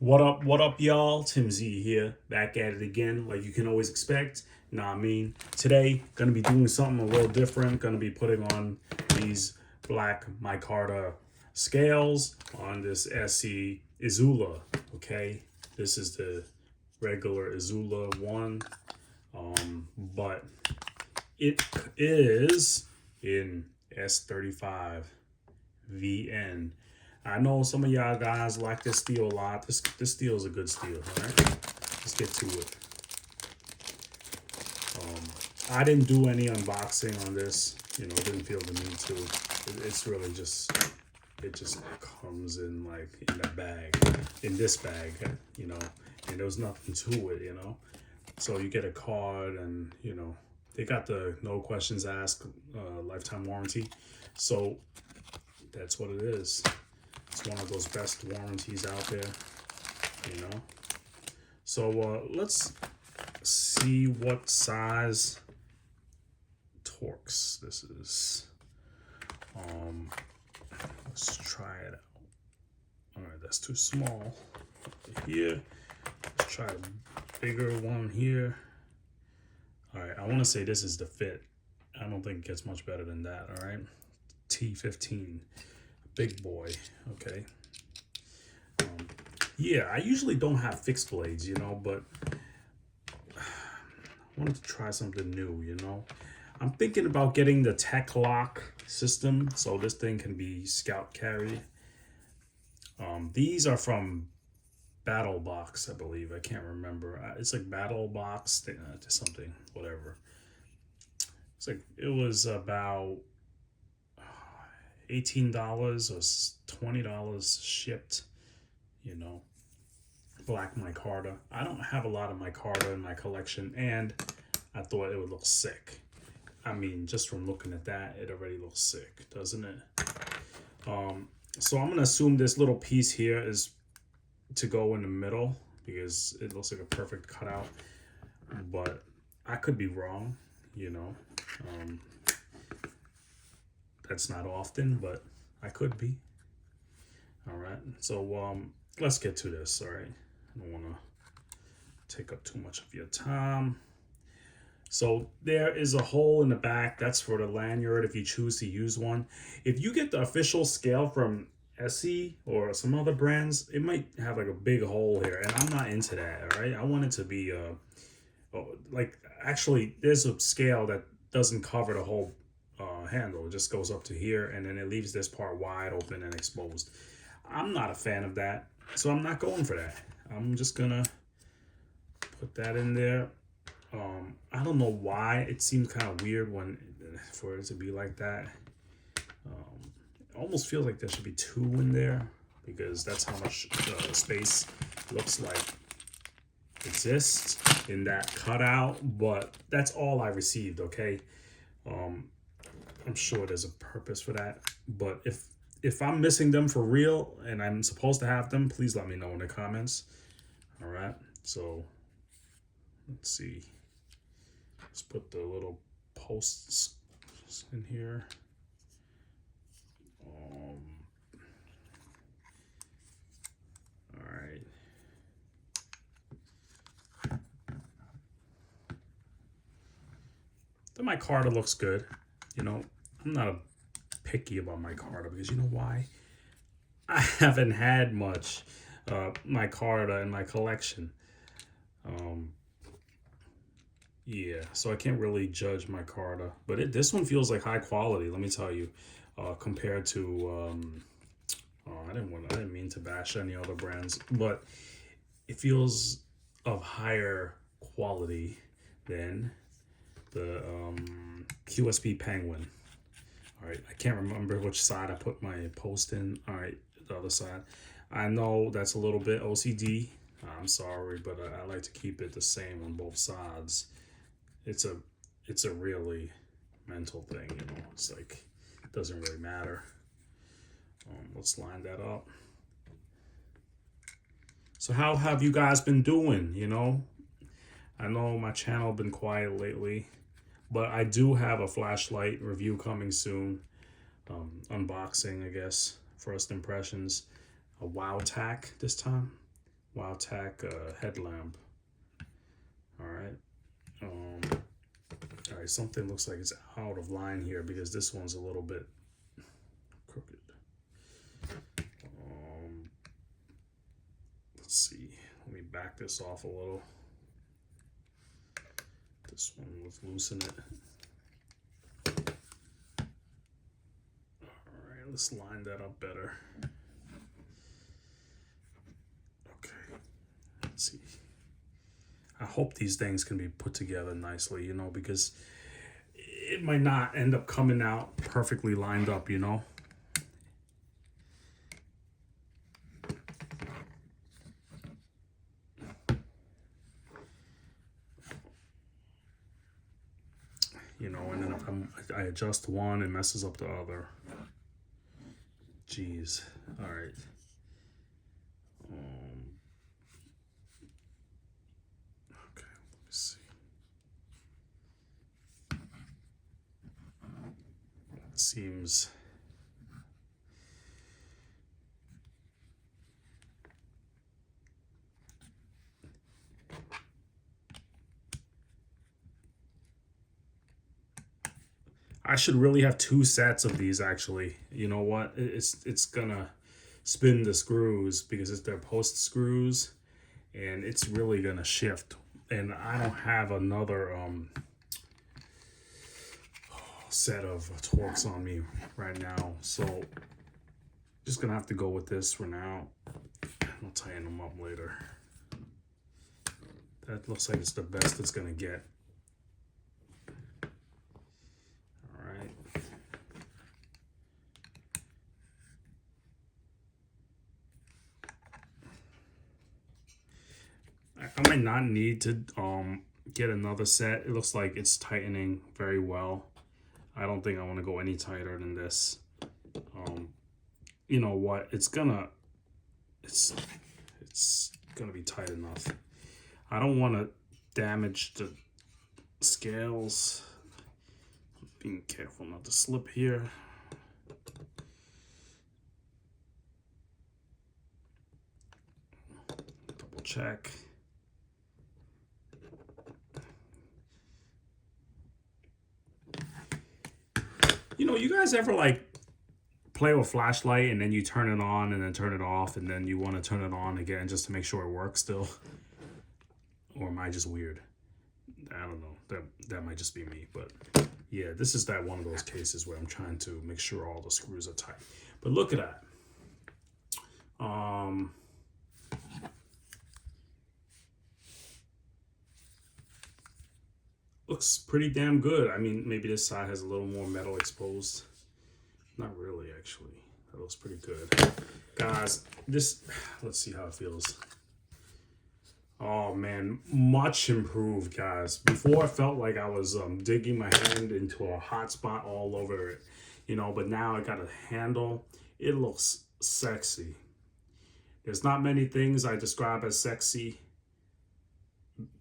What up, y'all? Tim Z here, back at it again, like you can always expect. Nah, I mean, today, gonna be doing something a little different. Gonna be putting on these black micarta scales on this ESEE Izula, okay? This is the regular Izula one, but it is in S35VN. I know some of y'all guys like this steel a lot. This steel is a good steel, all right? Let's get to it. I didn't do any unboxing on this. You know, didn't feel the need to. It's really just, it just comes in like in that bag, in this bag, you know, and there was nothing to it, you know. So you get a card and, you know, they got the no questions asked lifetime warranty. So that's what it is. It's one of those best warranties out there, you know. So let's see what size Torx this is. Let's try it out. All right, that's too small. Here, let's try a bigger one here. All right, I want to say this is the fit. I don't think it gets much better than that. All right, T15. Big boy, okay. Yeah, I usually don't have fixed blades, you know, but I wanted to try something new, you know. I'm thinking about getting the tech lock system so this thing can be scout carried. These are from Battle Box, I believe. I can't remember. It's like Battle Box something, whatever. It's like it was about $18 or $20 shipped, you know. Black micarta. I don't have a lot of micarta in my collection, and I thought it would look sick. I mean, just from looking at that, it already looks sick, doesn't it? So I'm gonna assume this little piece here is to go in the middle because it looks like a perfect cutout, but I could be wrong, you know. That's not often, but I could be. All right, so let's get to this. All right, I don't want to take up too much of your time. So there is a hole in the back. That's for the lanyard if you choose to use one. If you get the official scale from ESEE or some other brands, it might have like a big hole here, and I'm not into that. All right, I want it to be like, actually there's a scale that doesn't cover the whole handle. It just goes up to here, and then it leaves this part wide open and exposed. I'm not a fan of that, so I'm not going for that. I'm just gonna put that in there. I don't know why it seems kind of weird for it to be like that. It almost feels like there should be two in there because that's how much space looks like exists in that cutout, but that's all I received, okay? I'm sure there's a purpose for that, but if I'm missing them for real and I'm supposed to have them, please let me know in the comments. All right, so let's see. Let's put the little posts in here. All right. The micarta looks good. You know, I'm not picky about micarta because you know why? I haven't had much micarta in my collection. Yeah, so I can't really judge micarta, but this one feels like high quality. Let me tell you, compared to I didn't mean to bash any other brands, but it feels of higher quality than the QSP Penguin. All right, I can't remember which side I put my post in. All right, the other side. I know that's a little bit OCD. I'm sorry, but I like to keep it the same on both sides. It's a really mental thing, you know. It's like it doesn't really matter. Let's line that up. So how have you guys been doing? You know, I know my channel been quiet lately, but I do have a flashlight review coming soon. Unboxing, I guess, first impressions. A wow tack this time. Wildtack headlamp. All right. All right, something looks like it's out of line here because this one's a little bit crooked. Let's see. Let me back this off a little. This one, let's loosen it. All right, let's line that up better. Okay, let's see. I hope these things can be put together nicely, you know, because it might not end up coming out perfectly lined up, you know. You know, and then if I adjust one, it messes up the other. Jeez. All right. Okay, let me see. It seems. I should really have two sets of these actually. You know what? It's gonna spin the screws because it's their post screws, and it's really gonna shift. And I don't have another set of Torx on me right now, so just gonna have to go with this for now. I'll tighten them up later. That looks like it's the best it's gonna get. I might not need to get another set. It looks like it's tightening very well. I don't think I want to go any tighter than this. You know what? It's gonna be tight enough. I don't want to damage the scales. Being careful not to slip here. Double check. You know, you guys ever like play with a flashlight and then you turn it on and then turn it off and then you want to turn it on again just to make sure it works still? Or am I just weird? I don't know. That might just be me, but yeah, this is that one of those cases where I'm trying to make sure all the screws are tight. But look at that. Looks pretty damn good. I mean, maybe this side has a little more metal exposed. Not really, actually. That looks pretty good. Guys, let's see how it feels. Oh man, much improved, guys. Before I felt like I was digging my hand into a hot spot all over it, you know, but now I got a handle. It looks sexy. There's not many things I describe as sexy,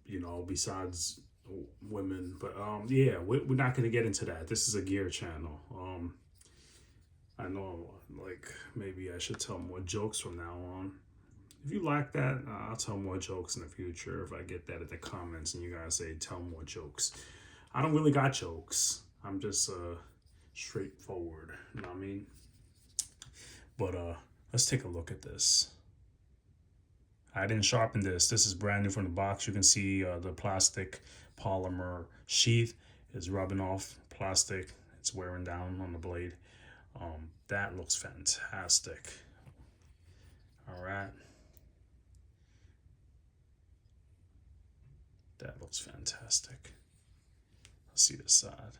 you know, besides women, but yeah, we're not going to get into that. This is a gear channel. I know, like, maybe I should tell more jokes from now on. If you like that, I'll tell more jokes in the future if I get that in the comments and you guys say tell more jokes. I don't really got jokes. I'm just straightforward, you know what I mean? But let's take a look at this. I didn't sharpen this. This is brand new from the box. You can see the plastic polymer sheath is rubbing off plastic. It's wearing down on the blade. That looks fantastic. All right. That looks fantastic. Let's see this side.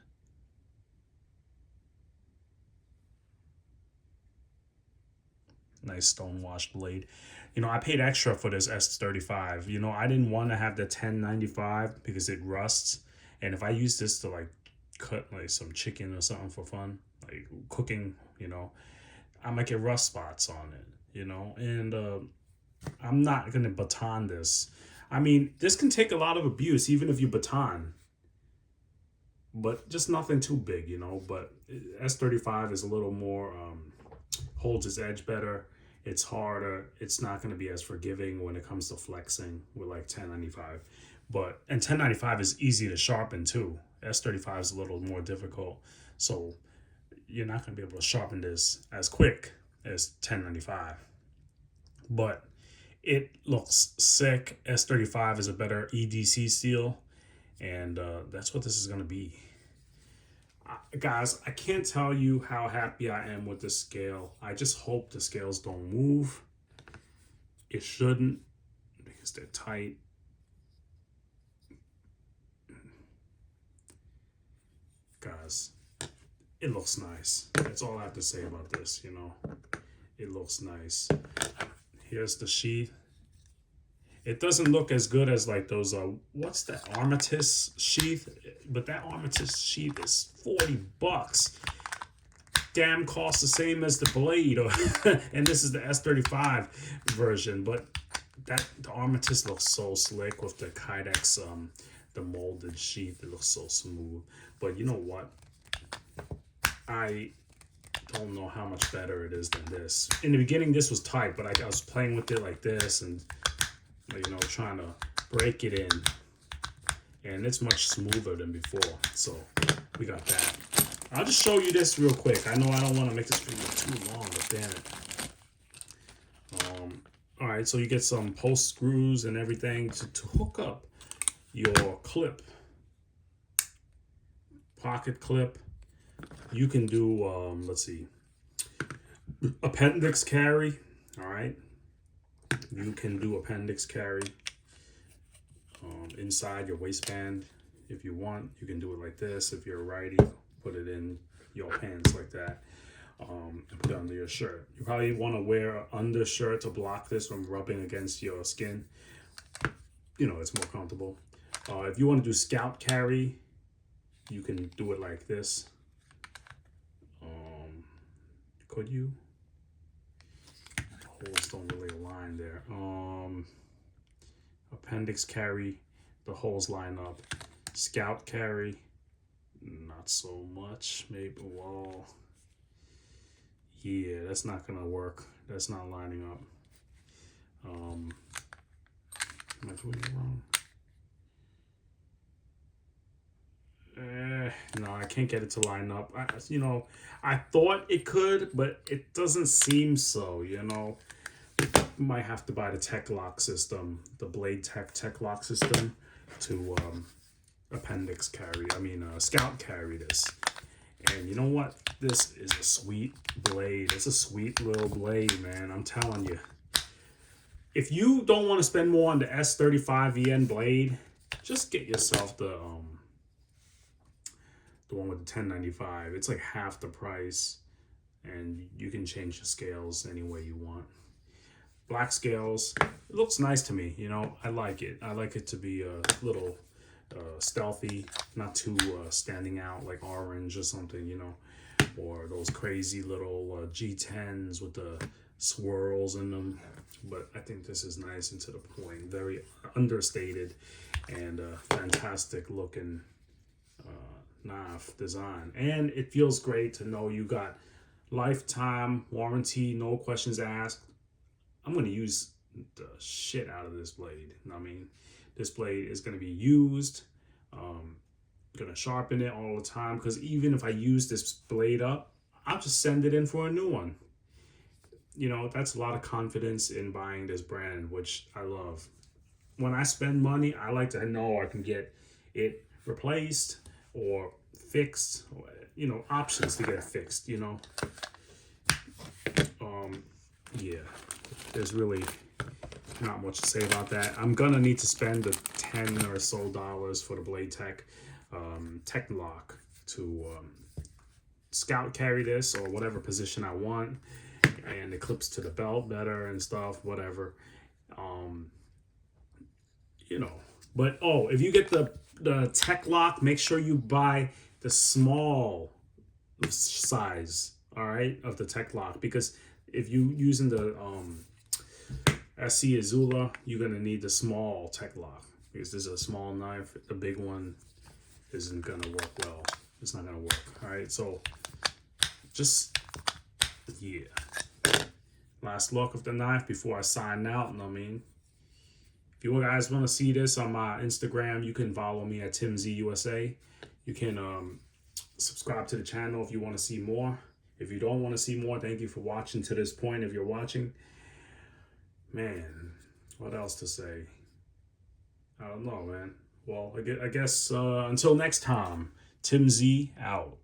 Nice stone-washed blade. You know, I paid extra for this S35. You know, I didn't want to have the 1095 because it rusts. And if I use this to like cut like some chicken or something for fun, like cooking, you know, I might get rust spots on it, you know. And I'm not going to baton this. I mean, this can take a lot of abuse, even if you baton. But just nothing too big, you know. But S35 is a little more, holds its edge better. it's harder. It's not going to be as forgiving when it comes to flexing with like 1095. And 1095 is easy to sharpen too. S35 is a little more difficult. So you're not going to be able to sharpen this as quick as 1095. But it looks sick. S35 is a better EDC steel, and that's what this is going to be. Guys, I can't tell you how happy I am with this scale. I just hope the scales don't move. It shouldn't, because they're tight. Guys, it looks nice. That's all I have to say about this, you know. It looks nice. Here's the sheath. It doesn't look as good as like those, what's that Armistice sheath? But that Armistice sheath is $40. Damn, costs the same as the blade. And this is the S35 version. But the Armistice looks so slick with the Kydex, the molded sheath. It looks so smooth. But you know what? I don't know how much better it is than this. In the beginning, this was tight, but I was playing with it like this and, you know, trying to break it in, and it's much smoother than before. So we got that. I'll just show you this real quick. I know I don't want to make this video too long, but damn it. All right, so you get some post screws and everything to hook up your clip, pocket clip. You can do, let's see, appendix carry. All right. You can do appendix carry inside your waistband if you want. You can do it like this. If you're a righty, put it in your pants like that, and put it under your shirt. You probably want to wear an undershirt to block this from rubbing against your skin. You know, it's more comfortable. If you want to do scout carry, you can do it like this. Could you? Holes don't really align there. Appendix carry, the holes line up. Scout carry, not so much. Maybe, well, yeah, that's not gonna work. That's not lining up. Am I doing it wrong? No, I can't get it to line up. You know, I thought it could, but it doesn't seem so, you know. You might have to buy the Tech Lock system, the Blade Tech Lock system, to appendix carry. Scout carry this. And you know what? This is a sweet blade. It's a sweet little blade, man. I'm telling you. If you don't want to spend more on the S35VN blade, just get yourself the one with the 1095. It's like half the price, and you can change the scales any way you want. Black scales, it looks nice to me, you know. I like it. I like it to be a little stealthy, not too standing out like orange or something, you know, or those crazy little G10s with the swirls in them. But I think this is nice and to the point, very understated, and fantastic looking knife design. And it feels great to know you got lifetime warranty, no questions asked. I'm going to use the shit out of this blade. I mean, this blade is going to be used. Going to sharpen it all the time, because even if I use this blade up, I'll just send it in for a new one. You know, that's a lot of confidence in buying this brand, which I love. When I spend money, I like to know I can get it replaced or fixed, or, you know, options to get it fixed, you know. Yeah, there's really not much to say about that. I'm gonna need to spend the $10 or so for the Blade Tech Lock to scout carry this, or whatever position I want, and it clips to the belt better and stuff, whatever. You know, but if you get the Tech Lock, make sure you buy the small size, all right, of the Tech Lock, because if you using the ESEE Izula, you're gonna need the small Tech Lock, because this is a small knife. The big one isn't gonna work well. It's not gonna work. All right, so just, yeah, last look of the knife before I sign out. And I mean, if you guys want to see this on my Instagram, you can follow me at TimZUSA. You can subscribe to the channel if you want to see more. If you don't want to see more, thank you for watching to this point. If you're watching, man, what else to say? I don't know, man. Well, I guess until next time, Tim Z out.